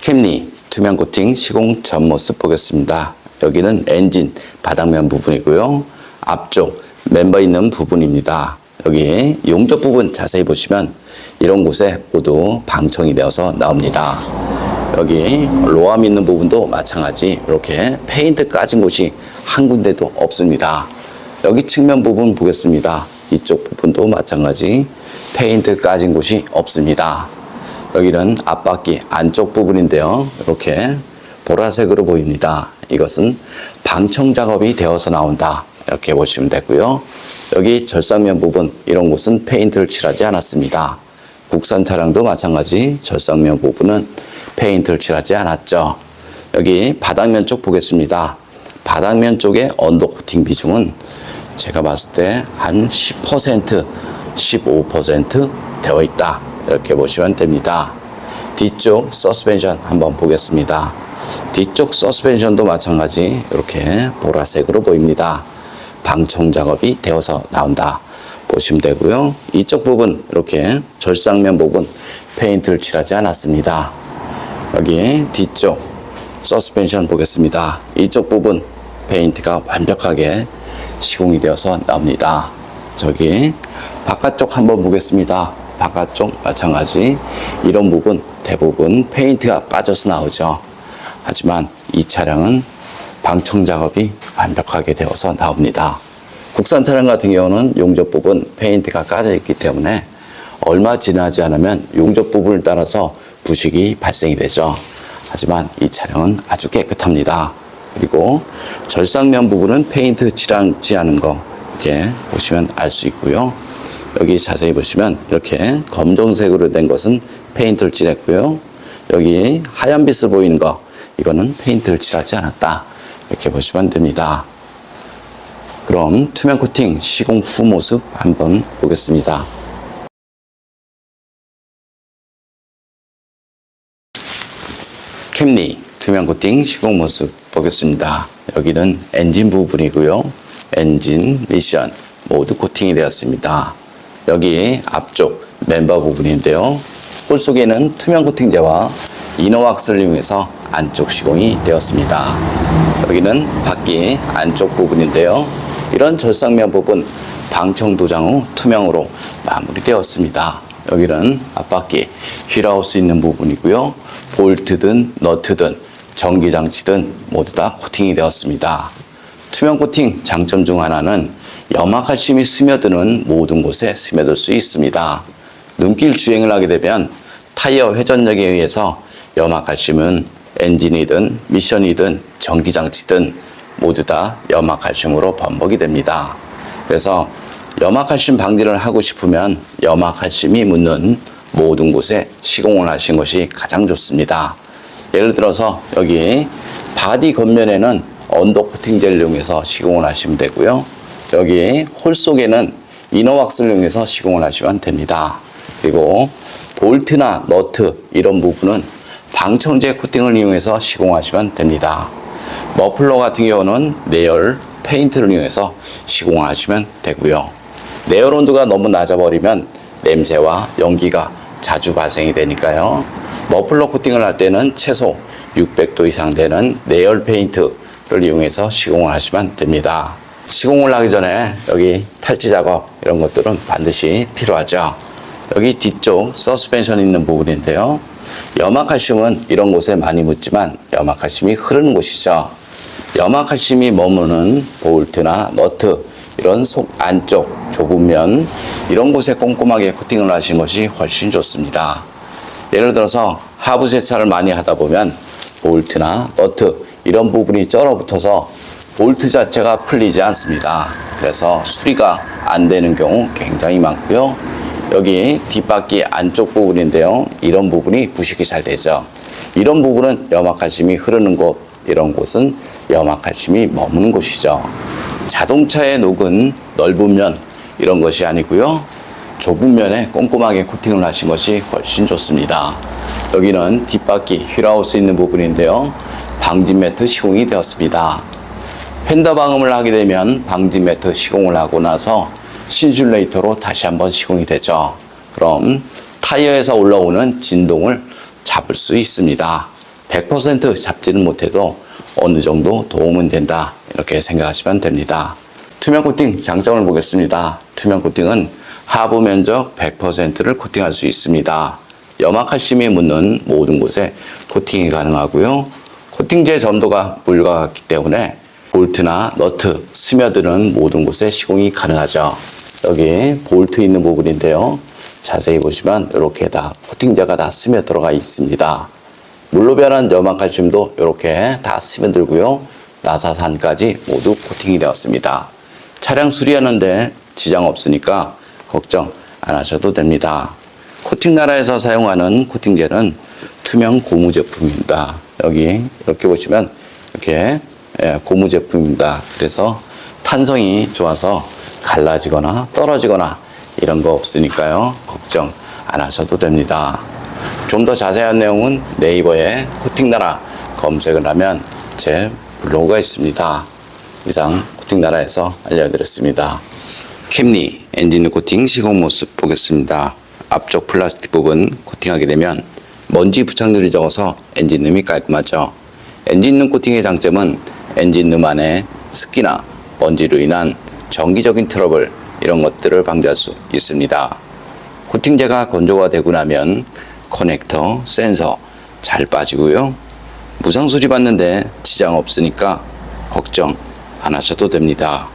캠리 투명 코팅 시공 전 모습 보겠습니다. 여기는 엔진 바닥면 부분이고요. 앞쪽 멤버 있는 부분입니다. 여기 용접 부분 자세히 보시면 이런 곳에 모두 방청이 되어서 나옵니다. 여기 로암 있는 부분도 마찬가지 이렇게 페인트 까진 곳이 한 군데도 없습니다. 여기 측면 부분 보겠습니다. 이쪽 부분도 마찬가지 페인트 까진 곳이 없습니다. 여기는 앞바퀴 안쪽 부분인데요. 이렇게 보라색으로 보입니다. 이것은 방청 작업이 되어서 나온다. 이렇게 보시면 되고요. 여기 절삭면 부분 이런 곳은 페인트를 칠하지 않았습니다. 국산 차량도 마찬가지 절삭면 부분은 페인트를 칠하지 않았죠. 여기 바닥면 쪽 보겠습니다. 바닥면 쪽의 언더 코팅 비중은 제가 봤을 때 한 10%, 15% 되어 있다. 이렇게 보시면 됩니다. 뒤쪽 서스펜션 한번 보겠습니다. 뒤쪽 서스펜션도 마찬가지 이렇게 보라색으로 보입니다. 방청 작업이 되어서 나온다 보시면 되고요. 이쪽 부분 이렇게 절삭면 부분 페인트를 칠하지 않았습니다. 여기 뒤쪽 서스펜션 보겠습니다. 이쪽 부분 페인트가 완벽하게 시공이 되어서 나옵니다. 저기 바깥쪽 한번 보겠습니다. 바깥쪽 마찬가지 이런 부분 대부분 페인트가 빠져서 나오죠. 하지만 이 차량은 방청 작업이 완벽하게 되어서 나옵니다. 국산 차량 같은 경우는 용접 부분 페인트가 까져 있기 때문에 얼마 지나지 않으면 용접 부분을 따라서 부식이 발생이 되죠. 하지만 이 차량은 아주 깨끗합니다. 그리고 절삭면 부분은 페인트 칠하지 않은 거 이렇게 보시면 알 수 있고요. 여기 자세히 보시면 이렇게 검정색으로 된 것은 페인트를 칠했고요. 여기 하얀빛으로 보이는 거 이거는 페인트를 칠하지 않았다. 이렇게 보시면 됩니다. 그럼 투명 코팅 시공 후 모습 한번 보겠습니다. 캠리 투명 코팅 시공 모습 보겠습니다. 여기는 엔진 부분이고요. 엔진, 미션 모두 코팅이 되었습니다. 여기 앞쪽 멤버 부분인데요. 홀 속에는 투명 코팅제와 이너왁스를 이용해서 안쪽 시공이 되었습니다. 여기는 바퀴 안쪽 부분인데요. 이런 절삭면 부분 방청 도장 후 투명으로 마무리되었습니다. 여기는 앞바퀴 휠하우스 있는 부분이고요. 볼트든 너트든 전기장치든 모두 다 코팅이 되었습니다. 투명 코팅 장점 중 하나는 염화칼슘이 스며드는 모든 곳에 스며들 수 있습니다. 눈길 주행을 하게 되면 타이어 회전력에 의해서 염화칼슘은 엔진이든 미션이든 전기장치든 모두 다 염화칼슘으로 범벅이 됩니다. 그래서 염화칼슘 방지를 하고 싶으면 염화칼슘이 묻는 모든 곳에 시공을 하신 것이 가장 좋습니다. 예를 들어서 여기 바디 겉면에는 언더 코팅제를 이용해서 시공을 하시면 되고요. 여기 홀 속에는 이너왁스를 이용해서 시공을 하시면 됩니다. 그리고 볼트나 너트 이런 부분은 방청제 코팅을 이용해서 시공하시면 됩니다. 머플러 같은 경우는 내열 페인트를 이용해서 시공을 하시면 되고요. 내열 온도가 너무 낮아버리면 냄새와 연기가 자주 발생이 되니까요. 머플러 코팅을 할 때는 최소 600도 이상 되는 내열 페인트를 이용해서 시공을 하시면 됩니다. 시공을 하기 전에 여기 탈지 작업 이런 것들은 반드시 필요하죠. 여기 뒤쪽 서스펜션 있는 부분인데요. 염화칼슘은 이런 곳에 많이 묻지만 염화칼슘이 흐르는 곳이죠. 염화칼슘이 머무는 볼트나 너트 이런 속 안쪽 좁은 면 이런 곳에 꼼꼼하게 코팅을 하신 것이 훨씬 좋습니다. 예를 들어서 하부 세차를 많이 하다 보면 볼트나 너트 이런 부분이 쩔어붙어서 볼트 자체가 풀리지 않습니다. 그래서 수리가 안 되는 경우 굉장히 많고요. 여기 뒷바퀴 안쪽 부분인데요. 이런 부분이 부식이 잘 되죠. 이런 부분은 염화칼슘이 흐르는 곳, 이런 곳은 염화칼슘이 머무는 곳이죠. 자동차의 녹은 넓은 면 이런 것이 아니고요. 좁은 면에 꼼꼼하게 코팅을 하신 것이 훨씬 좋습니다. 여기는 뒷바퀴 휠하우스 있는 부분인데요. 방진 매트 시공이 되었습니다. 휀더 방음을 하게 되면 방진 매트 시공을 하고 나서 신슐레이터로 다시 한번 시공이 되죠. 그럼 타이어에서 올라오는 진동을 잡을 수 있습니다. 100% 잡지는 못해도 어느 정도 도움은 된다. 이렇게 생각하시면 됩니다. 투명 코팅 장점을 보겠습니다. 투명 코팅은 하부 면적 100%를 코팅할 수 있습니다. 염화칼슘이 묻는 모든 곳에 코팅이 가능하고요. 코팅제 점도가 물과 같기 때문에 볼트나 너트, 스며드는 모든 곳에 시공이 가능하죠. 여기 볼트 있는 부분인데요. 자세히 보시면 이렇게 다 코팅제가 다 스며들어가 있습니다. 물로 변한 염화칼슘도 이렇게 다 스며들고요. 나사산까지 모두 코팅이 되었습니다. 차량 수리하는데 지장 없으니까 걱정 안 하셔도 됩니다. 코팅나라에서 사용하는 코팅제는 투명 고무 제품입니다. 여기 이렇게 보시면 이렇게 고무 제품입니다. 그래서 탄성이 좋아서 갈라지거나 떨어지거나 이런 거 없으니까요. 걱정 안 하셔도 됩니다. 좀 더 자세한 내용은 네이버에 코팅나라 검색을 하면 제 블로그가 있습니다. 이상 코팅나라에서 알려드렸습니다. 캠리 엔진 코팅 시공 모습 보겠습니다. 앞쪽 플라스틱 부분 코팅하게 되면 먼지 부착률이 적어서 엔진룸이 깔끔하죠. 엔진룸 코팅의 장점은 엔진룸 안에 습기나 먼지로 인한 정기적인 트러블 이런 것들을 방지할 수 있습니다. 코팅제가 건조가 되고 나면 커넥터, 센서 잘 빠지고요. 무상 수리 받는데 지장 없으니까 걱정 안 하셔도 됩니다.